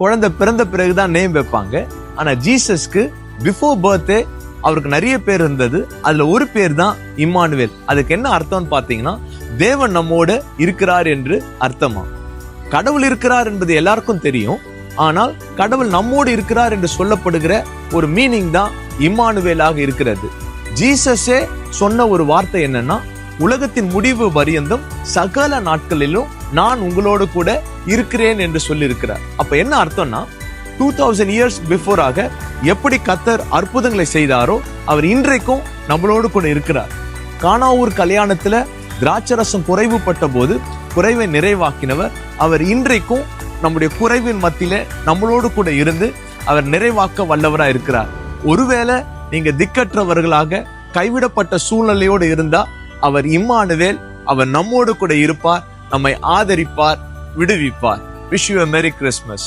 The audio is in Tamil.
குழந்தை பிறந்த பிறகுதான் நேம் வைப்பாங்க. ஆனா ஜீசஸ்க்கு பிஃபோர் பர்த்டே அவருக்கு நிறைய பேர் இருந்தது. அதுல ஒரு பேர் தான் இம்மானுவேல். அதுக்கு என்ன அர்த்தம்னு பாத்தீங்கன்னா, தேவன் நம்மோட இருக்கிறார் என்று அர்த்தமா. கடவுள் இருக்கிறார் என்பது எல்லாருக்கும் தெரியும். ஆனால் கடவுள் நம்மோடு இருக்கிறார் என்று சொல்லப்படுகிற ஒரு மீனிங் தான் இம்மானுவேலாக இருக்கிறது. ஜீசஸே சொன்ன ஒரு வார்த்தை என்னன்னா, உலகத்தின் முடிவு பரியந்தம் சகல நாட்களிலும் நான் உங்களோடு கூட இருக்கிறேன் என்று சொல்லி இருக்கிறார். அப்ப என்ன அர்த்தம்னா, 2000 years பிஃபோராக எப்படி கர்த்தர் அற்புதங்களை செய்தாரோ அவர் இன்றைக்கும் நம்மளோடு கூட இருக்கிறார். கானாவூர் கல்யாணத்துல திராட்சரசம் குறைவுபட்ட போது குறைவை நிறைவாக்கினவர் அவர் இன்றைக்கும் நம்முடைய குறைவின் மத்தியில நம்மளோடு கூட இருந்து அவர் நிறைவாக்க வல்லவரா இருக்கிறார். ஒருவேளை நீங்க திக்கற்றவர்களாக கைவிடப்பட்ட சூழ்நிலையோடு இருந்தா அவர் இம்மானுவேல், அவர் நம்மோடு கூட இருப்பார், நம்மை ஆதரிப்பார், விடுவிப்பார். Wish you a Merry Christmas.